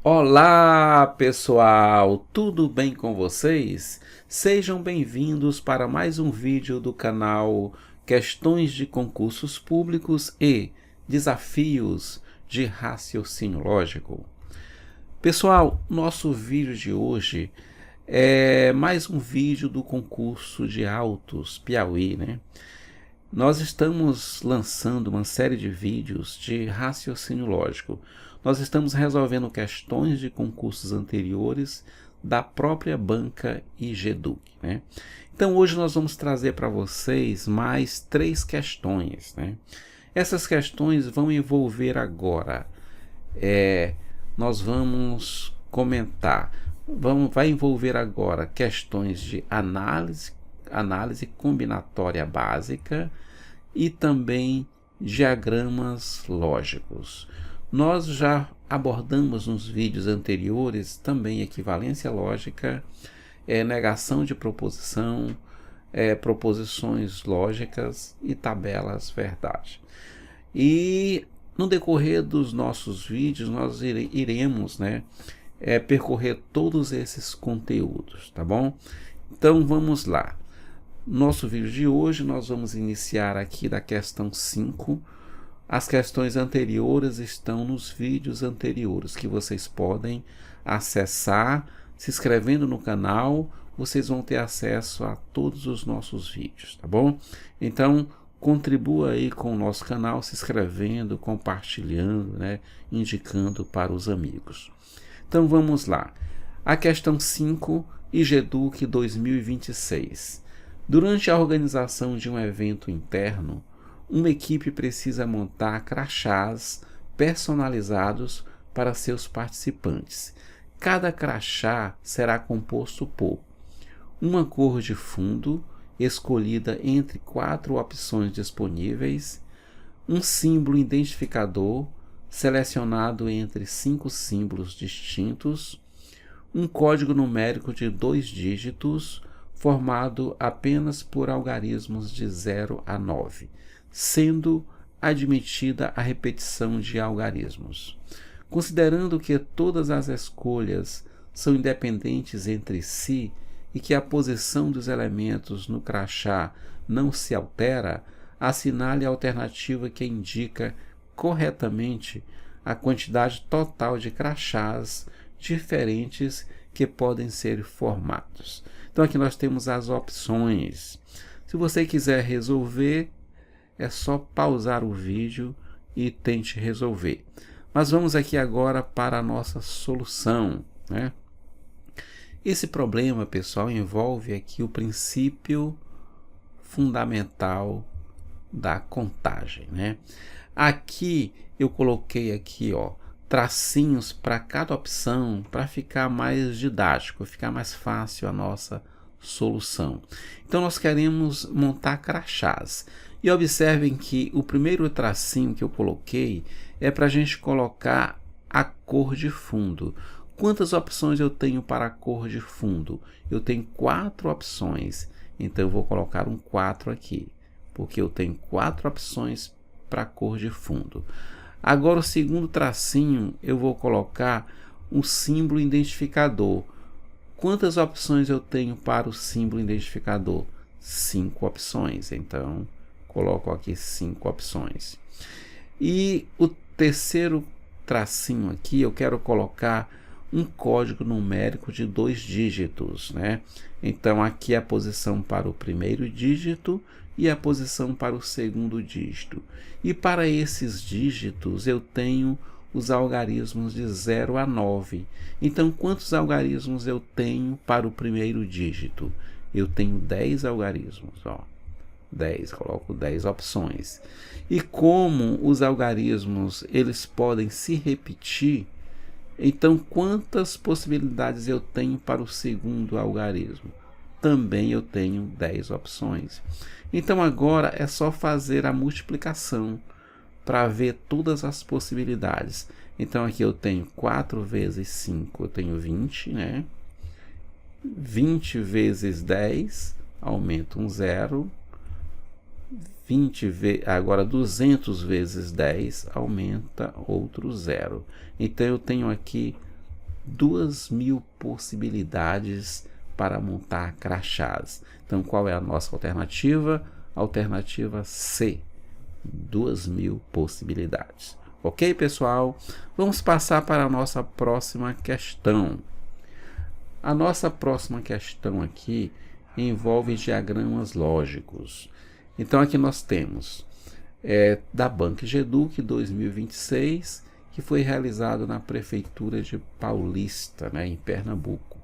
Olá, pessoal! Tudo bem com vocês? Sejam bem-vindos para mais um vídeo do canal Questões de Concursos Públicos e Desafios de Raciocínio Lógico. Pessoal, nosso vídeo de hoje é mais um vídeo do concurso de autos Piauí, né? Nós estamos lançando uma série de vídeos de raciocínio lógico. Nós estamos resolvendo questões de concursos anteriores da própria banca IGEDUC, né? Então hoje nós vamos trazer para vocês mais 3 questões, né? Essas questões vão envolver agora, nós vamos comentar, vai envolver agora questões de análise combinatória básica e também diagramas lógicos. Nós já abordamos nos vídeos anteriores também equivalência lógica, negação de proposição, proposições lógicas e tabelas verdade. E no decorrer dos nossos vídeos nós iremos, percorrer todos esses conteúdos, tá bom? Então vamos lá. Nosso vídeo de hoje nós vamos iniciar aqui da questão 5. As questões anteriores estão nos vídeos anteriores que vocês podem acessar. Se inscrevendo no canal, vocês vão ter acesso a todos os nossos vídeos, tá bom? Então contribua aí com o nosso canal, se inscrevendo, compartilhando, indicando para os amigos. Então vamos lá. A questão 5, IGEDUC 2026. Durante a organização de um evento interno, uma equipe precisa montar crachás personalizados para seus participantes. Cada crachá será composto por uma cor de fundo, escolhida entre 4 opções disponíveis, um símbolo identificador, selecionado entre 5 símbolos distintos, um código numérico de 2 dígitos, formado apenas por algarismos de 0 a 9, sendo admitida a repetição de algarismos. Considerando que todas as escolhas são independentes entre si e que a posição dos elementos no crachá não se altera, assinale a alternativa que indica corretamente a quantidade total de crachás diferentes que podem ser formados. Então aqui nós temos as opções. Se você quiser resolver, é só pausar o vídeo e tente resolver. Mas vamos aqui agora para a nossa solução, né? Esse problema, pessoal, envolve aqui o princípio fundamental da contagem, né? Aqui eu coloquei aqui, tracinhos para cada opção para ficar mais didático, ficar mais fácil a nossa solução. Então nós queremos montar crachás. E observem que o primeiro tracinho que eu coloquei é para a gente colocar a cor de fundo. Quantas opções eu tenho para a cor de fundo? Eu tenho 4 opções, então eu vou colocar um 4 aqui, porque eu tenho 4 opções para a cor de fundo. Agora o segundo tracinho eu vou colocar um símbolo identificador. Quantas opções eu tenho para o símbolo identificador? 5 opções, então coloco aqui 5 opções. E o terceiro tracinho aqui eu quero colocar um código numérico de 2 dígitos, né? Então aqui é a posição para o primeiro dígito e a posição para o segundo dígito. E para esses dígitos eu tenho os algarismos de 0 a 9. Então quantos algarismos eu tenho para o primeiro dígito? Eu tenho 10 algarismos, 10, coloco 10 opções. E como os algarismos eles podem se repetir, então quantas possibilidades eu tenho para o segundo algarismo? Também eu tenho 10 opções. Então agora é só fazer a multiplicação para ver todas as possibilidades. Então aqui eu tenho 4 vezes 5, eu tenho 20, né? 20 vezes 10, aumenta um 0. 20 agora 200 vezes 10 aumenta outro 0. Então eu tenho aqui 2.000 possibilidades para montar crachás. Então, qual é a nossa alternativa? Alternativa C, 2.000 possibilidades. Ok, pessoal? Vamos passar para a nossa próxima questão. A nossa próxima questão aqui envolve diagramas lógicos. Então, aqui nós temos da Banca Geduc 2026, que foi realizado na Prefeitura de Paulista, né, em Pernambuco.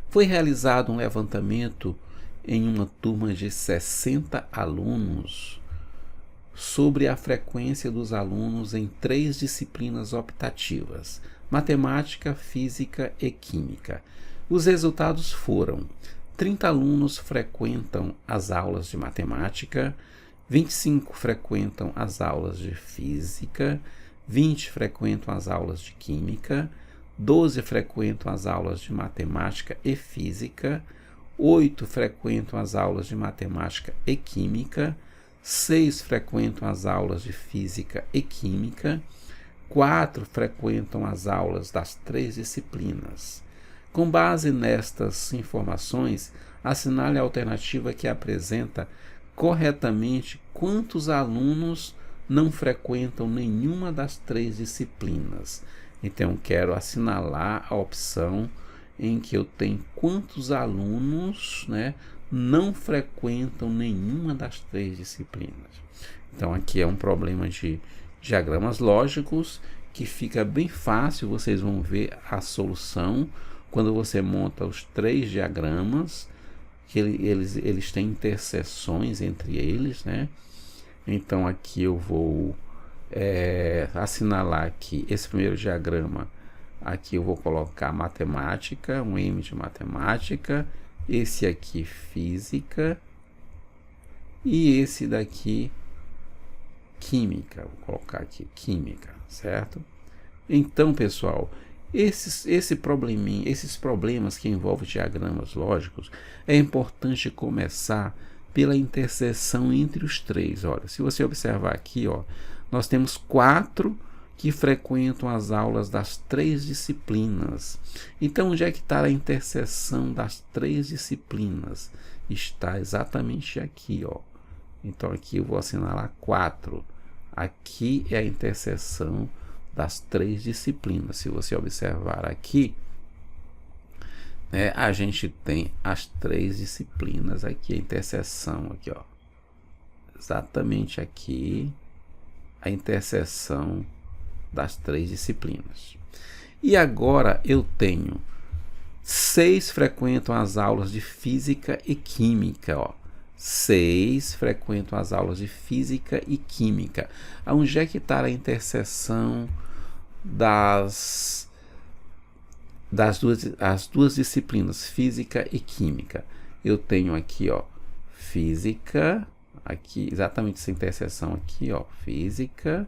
Foi realizado um levantamento em uma turma de 60 alunos sobre a frequência dos alunos em 3 disciplinas optativas: matemática, física e química. Os resultados foram: 30 alunos frequentam as aulas de matemática, 25 frequentam as aulas de física, 20 frequentam as aulas de química, 12 frequentam as aulas de matemática e física, 8 frequentam as aulas de matemática e química, 6 frequentam as aulas de física e química, 4 frequentam as aulas das 3 disciplinas. Com base nestas informações, assinale a alternativa que apresenta corretamente quantos alunos não frequentam nenhuma das 3 disciplinas. Então, quero assinalar a opção em que eu tenho quantos alunos, né, não frequentam nenhuma das 3 disciplinas. Então, aqui é um problema de diagramas lógicos que fica bem fácil. Vocês vão ver a solução quando você monta os 3 diagramas, que eles têm interseções entre eles, né? Então, aqui eu vou assinalar aqui esse primeiro diagrama. Aqui eu vou colocar matemática, um M de matemática, esse aqui física e esse daqui química. Vou colocar aqui química, certo? Então, pessoal, esses problemas que envolvem diagramas lógicos, é importante começar pela interseção entre os 3. Olha, se você observar aqui, ó, nós temos 4 que frequentam as aulas das 3 disciplinas. Então, onde é que está a interseção das 3 disciplinas? Está exatamente aqui, ó. Então, aqui eu vou assinalar 4. Aqui é a interseção das 3 disciplinas. Se você observar aqui, né, a gente tem as 3 disciplinas aqui, a interseção aqui, ó. Exatamente aqui, a interseção das 3 disciplinas. E agora eu tenho 6 frequentam as aulas de física e química, ó. 6 frequentam as aulas de física e química. Onde é que está a interseção das duas disciplinas, física e química? Eu tenho aqui, ó, física, aqui, exatamente essa interseção aqui, ó, física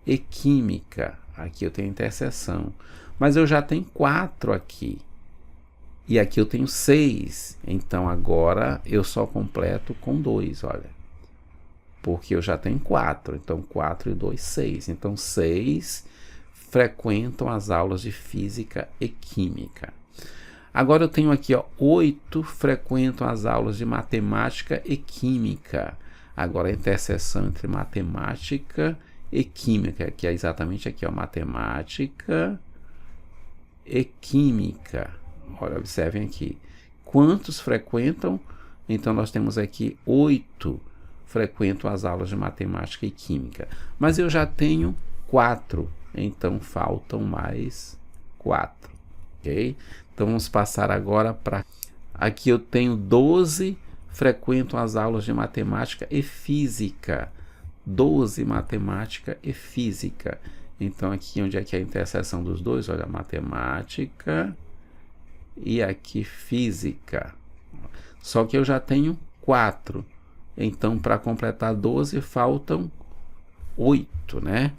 e química. Aqui eu tenho interseção, mas eu já tenho 4 aqui. E aqui eu tenho 6, então agora eu só completo com 2, olha. Porque eu já tenho 4, então 4 e 2, 6. Então 6 frequentam as aulas de física e química. Agora eu tenho aqui, ó, 8 frequentam as aulas de matemática e química. Agora a interseção entre matemática e química, que é exatamente aqui, ó, matemática e química. Olha, observem aqui. Quantos frequentam? Então, nós temos aqui 8 frequentam as aulas de matemática e química. Mas eu já tenho 4, então faltam mais 4. Ok? Então, vamos passar agora para... Aqui eu tenho 12 frequentam as aulas de matemática e física. 12 matemática e física. Então, aqui onde é que é a interseção dos dois? Olha, matemática e aqui física. Só que eu já tenho 4. Então, para completar 12, faltam 8, né?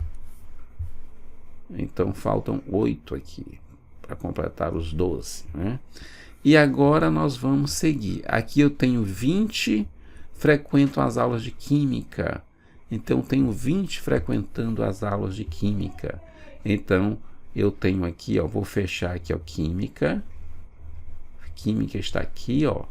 Então, faltam 8 aqui para completar os 12, né? E agora nós vamos seguir. Aqui eu tenho 20 frequentam as aulas de química. Então, tenho 20 frequentando as aulas de química. Então, eu tenho aqui, ó, vou fechar aqui, ó, química. Química está aqui, ó.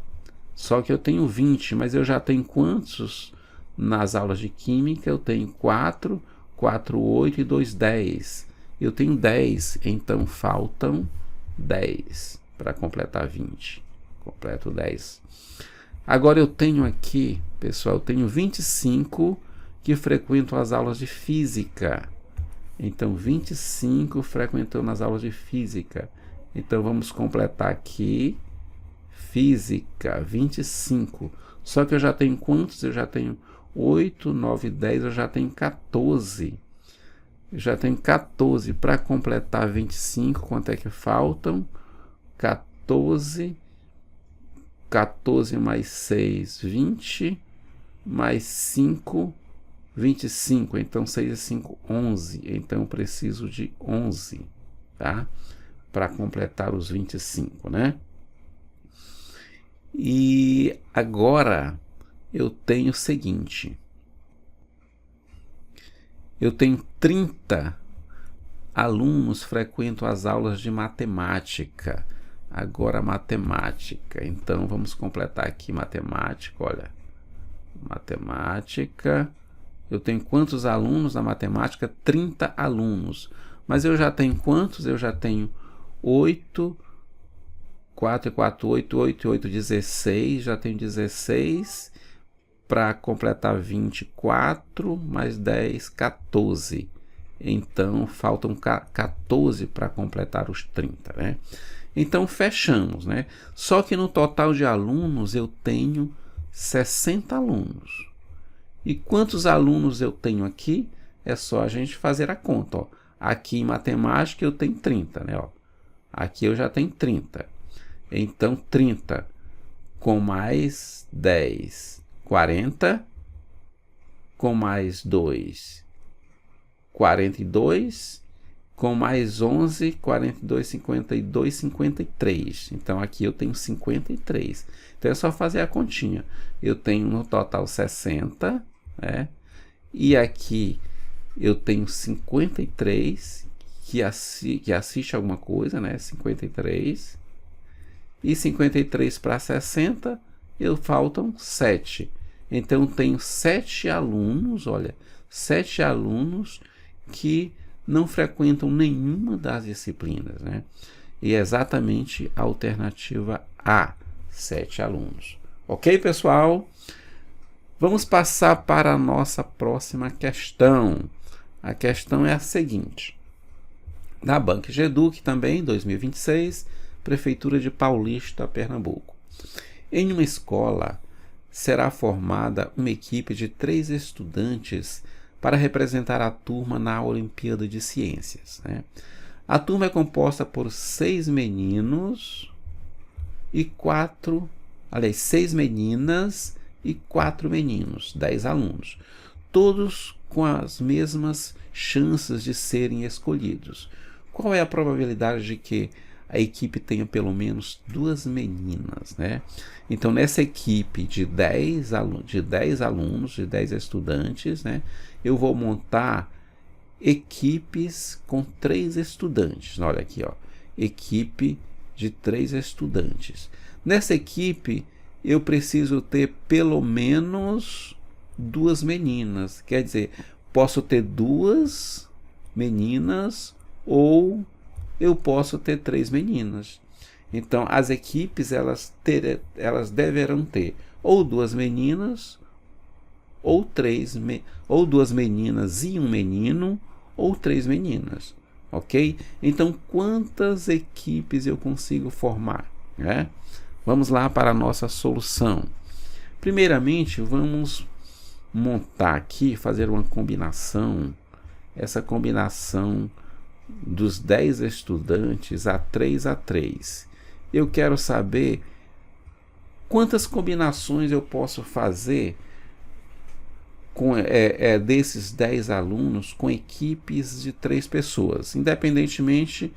Só que eu tenho 20, mas eu já tenho quantos nas aulas de química? Eu tenho 4, 4, 8 e 2, 10. Eu tenho 10, então faltam 10 para completar 20. Completo 10. Agora eu tenho aqui, pessoal, eu tenho 25 que frequentam as aulas de física. Então, 25 frequentam nas aulas de física. Então, vamos completar aqui. Física, 25. Só que eu já tenho quantos? Eu já tenho 8, 9, 10, eu já tenho 14. Eu já tenho 14. Para completar 25, quanto é que faltam? 14. 14 mais 6, 20. Mais 5, 25. Então, 6 e 5, 11. Então, eu preciso de 11, tá? Para completar os 25, né? E agora eu tenho o seguinte. Eu tenho 30 alunos frequentam as aulas de matemática. Agora matemática. Então vamos completar aqui matemática, olha. Matemática. Eu tenho quantos alunos na matemática? 30 alunos. Mas eu já tenho quantos? Eu já tenho 8, 4 e 4, 8, 8 e 8, 16. Já tenho 16. Para completar 24, mais 10, 14. Então, faltam 14 para completar os 30, né? Então, fechamos, né? Só que no total de alunos, eu tenho 60 alunos. E quantos alunos eu tenho aqui? É só a gente fazer a conta, ó. Aqui em matemática eu tenho 30, né? Ó. Aqui eu já tenho 30. Então, 30 com mais 10, 40. Com mais 2, 42. Com mais 11, 42, 52, 53. Então, aqui eu tenho 53. Então, é só fazer a continha. Eu tenho no total 60, né? E aqui eu tenho 53 que assiste alguma coisa, né? 53. E 53 para 60, faltam 7. Então, eu tenho 7 alunos, olha, 7 alunos que não frequentam nenhuma das disciplinas, né? E é exatamente a alternativa A, 7 alunos. Ok, pessoal? Vamos passar para a nossa próxima questão. A questão é a seguinte. Da Banca Geduc, também, 2026, Prefeitura de Paulista, Pernambuco. Em uma escola, será formada uma equipe de 3 estudantes para representar a turma na Olimpíada de Ciências, né? A turma é composta por 6 meninos e 6 meninas e 4 meninos, 10 alunos, todos com as mesmas chances de serem escolhidos. Qual é a probabilidade de que a equipe tenha pelo menos 2 meninas, né? Então, nessa equipe de 10 alunos, de 10 estudantes, né, eu vou montar equipes com 3 estudantes. Olha aqui, ó, equipe de 3 estudantes. Nessa equipe, eu preciso ter pelo menos 2 meninas. Quer dizer, posso ter 2 meninas ou eu posso ter 3 meninas. Então, as equipes elas deverão ter ou 2 meninas, ou 2 meninas e um menino, ou 3 meninas. Ok? Então, quantas equipes eu consigo formar, né? Vamos lá para a nossa solução. Primeiramente, vamos montar aqui, fazer uma combinação. Essa combinação dos 10 estudantes a 3 a 3. Eu quero saber quantas combinações eu posso fazer com, desses 10 alunos com equipes de 3 pessoas, independentemente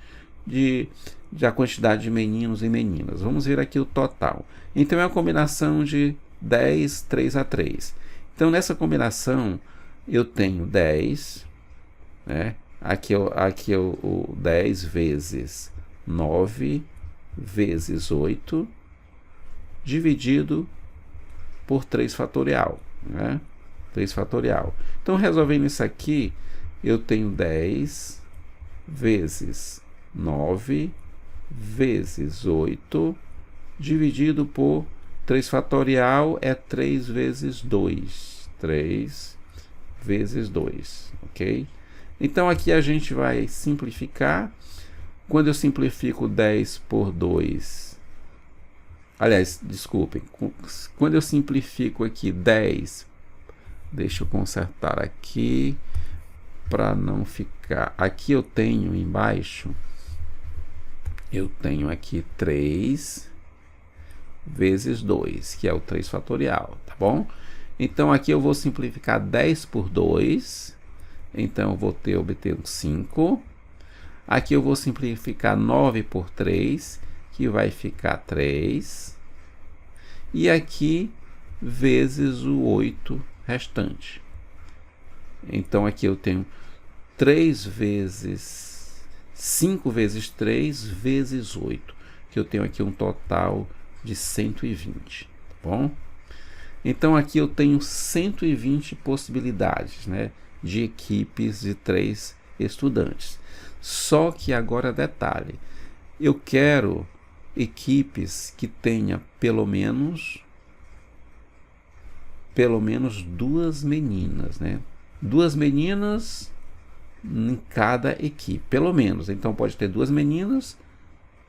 da quantidade de meninos e meninas. Vamos ver aqui o total. Então, é uma combinação de 10, 3 a 3. Então, nessa combinação, eu tenho 10, né? Aqui é o 10 vezes 9 vezes 8 dividido por 3 fatorial, né? 3 fatorial. Então, resolvendo isso aqui, eu tenho 10 vezes 9 vezes 8 dividido por 3 fatorial é 3 vezes 2. 3 vezes 2, ok? Então, aqui a gente vai simplificar. Quando eu simplifico 10 por 2... Aliás, desculpem. Quando eu simplifico aqui 10... Deixa eu consertar aqui para não ficar... Aqui eu tenho embaixo... Eu tenho aqui 3 vezes 2, que é o 3 fatorial, tá bom? Então, aqui eu vou simplificar 10 por 2... Então, eu vou obter um 5. Aqui eu vou simplificar 9 por 3, que vai ficar 3. E aqui, vezes o 8 restante. Então, aqui eu tenho 3 vezes 5 vezes 3 vezes 8, que eu tenho aqui um total de 120, tá bom? Então, aqui eu tenho 120 possibilidades, né, de equipes de 3 estudantes. Só que agora detalhe, eu quero equipes que tenha pelo menos 2 meninas, né? 2 meninas em cada equipe, pelo menos. Então pode ter 2 meninas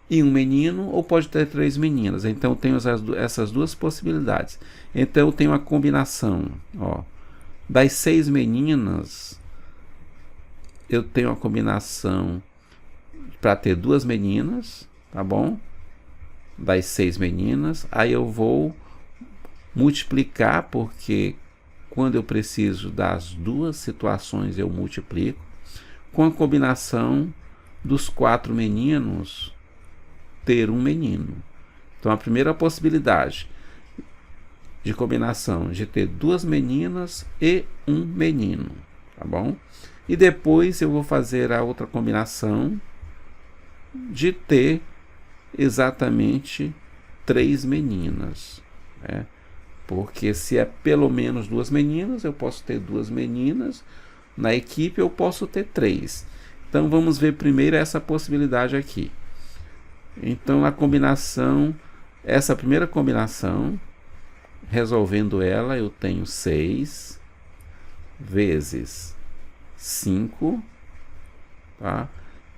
e um menino, ou pode ter 3 meninas. Então eu tenho essas duas possibilidades. Então eu tenho a combinação, ó, das 6 meninas, eu tenho a combinação para ter 2 meninas, tá bom? Das 6 meninas, aí eu vou multiplicar, porque quando eu preciso das duas situações eu multiplico, com a combinação dos 4 meninos ter um menino. Então a primeira possibilidade de combinação de ter 2 meninas e um menino, tá bom? E depois eu vou fazer a outra combinação de ter exatamente 3 meninas, né? Porque se é pelo menos 2 meninas, eu posso ter 2 meninas na equipe, eu posso ter 3. Então vamos ver primeiro essa possibilidade aqui. Então a combinação, essa primeira combinação, resolvendo ela, eu tenho 6 vezes 5, tá?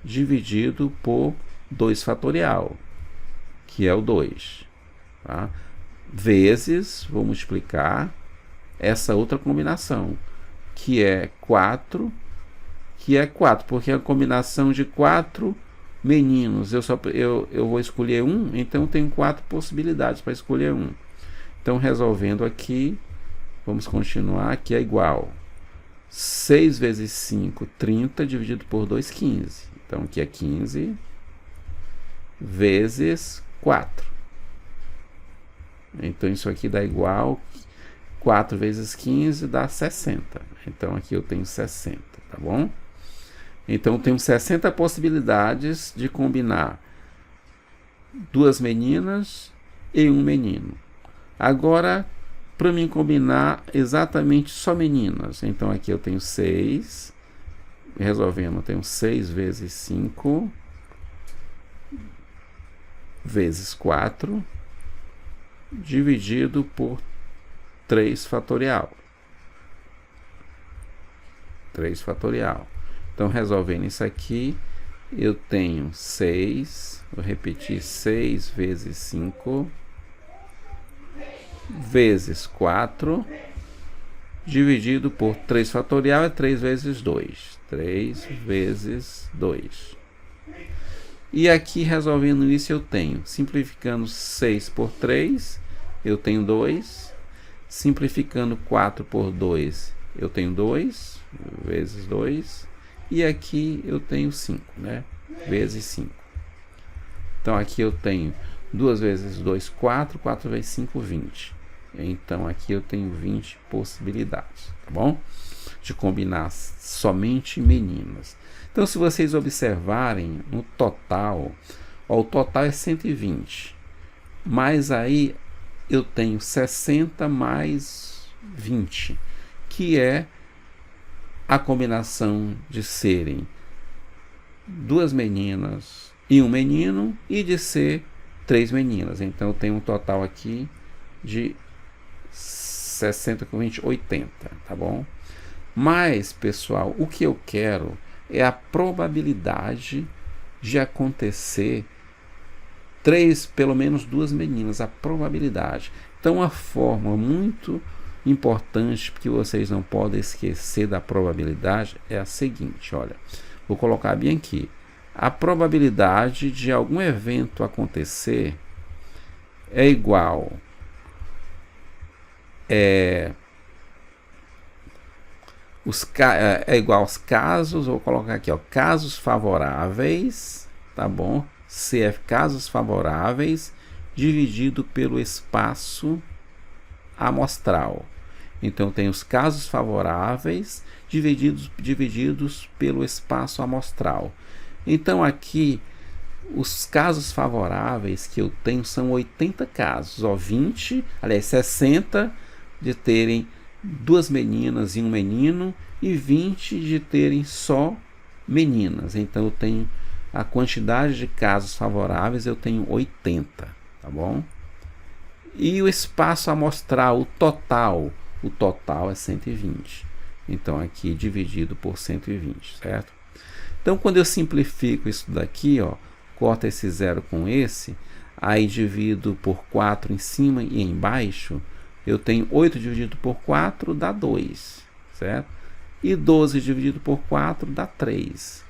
Dividido por 2 fatorial, que é o 2, tá? Vezes, vou multiplicar essa outra combinação, que é 4, porque é a combinação de 4 meninos. Eu vou escolher um, então eu tenho 4 possibilidades para escolher um. Então, resolvendo aqui, vamos continuar, que é igual 6 vezes 5, 30, dividido por 2, 15. Então, aqui é 15 vezes 4. Então, isso aqui dá igual 4 vezes 15 dá 60. Então, aqui eu tenho 60, tá bom? Então, eu tenho 60 possibilidades de combinar 2 meninas e um menino. Agora, para mim combinar exatamente só meninas, então aqui eu tenho 6, resolvendo, eu tenho 6 vezes 5 vezes 4 dividido por 3 fatorial. 3 fatorial. Então, resolvendo isso aqui, eu tenho 6, vou repetir, 6 vezes 5 vezes 4 dividido por 3 fatorial é 3 vezes 2. 3 vezes 2. E aqui, resolvendo isso, eu tenho, simplificando 6 por 3, eu tenho 2. Simplificando 4 por 2, eu tenho 2, vezes 2. E aqui eu tenho 5, né? Vezes 5. Então, aqui eu tenho 2 vezes 2, 4. 4 vezes 5, 20. Então, aqui eu tenho 20 possibilidades, tá bom? De combinar somente meninas. Então, se vocês observarem no total, ó, o total é 120, mas aí eu tenho 60 mais 20, que é a combinação de serem 2 meninas e 1 menino, e de ser 3 meninas. Então eu tenho um total aqui de 60 com 20, 80, tá bom? Mas, pessoal, o que eu quero é a probabilidade de acontecer pelo menos 2 meninas, a probabilidade. Então, a fórmula muito importante que vocês não podem esquecer da probabilidade é a seguinte, olha, vou colocar bem aqui. A probabilidade de algum evento acontecer é igual igual aos casos, vou colocar aqui, ó, casos favoráveis, tá bom? CF, casos favoráveis, dividido pelo espaço amostral. Então, tem os casos favoráveis divididos pelo espaço amostral. Então, aqui, os casos favoráveis que eu tenho são 80 casos, ó, 60 de terem 2 meninas e 1 menino, e 20 de terem só meninas. Então, eu tenho a quantidade de casos favoráveis, eu tenho 80, tá bom? E o espaço amostral, o total é 120. Então, aqui dividido por 120, certo? Então, quando eu simplifico isso daqui, ó, corta esse zero com esse, aí divido por 4 em cima e embaixo, eu tenho 8 dividido por 4 dá 2, certo? E 12 dividido por 4 dá 3.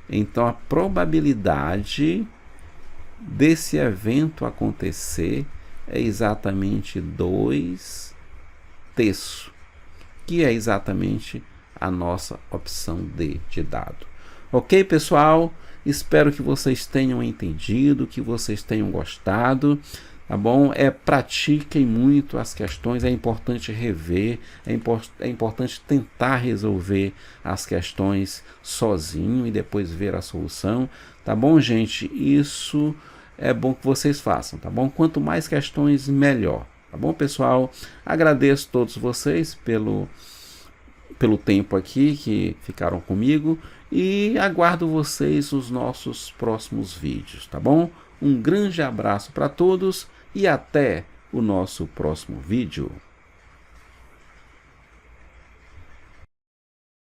Então, a probabilidade desse evento acontecer é exatamente 2 terços, que é exatamente a nossa opção D de dado. Ok, pessoal? Espero que vocês tenham entendido, que vocês tenham gostado, tá bom? Pratiquem muito as questões, é importante rever, é importante tentar resolver as questões sozinho e depois ver a solução, tá bom, gente? Isso é bom que vocês façam, tá bom? Quanto mais questões, melhor, tá bom, pessoal? Agradeço a todos vocês pelo tempo aqui que ficaram comigo e aguardo vocês nos nossos próximos vídeos, tá bom? Um grande abraço para todos e até o nosso próximo vídeo.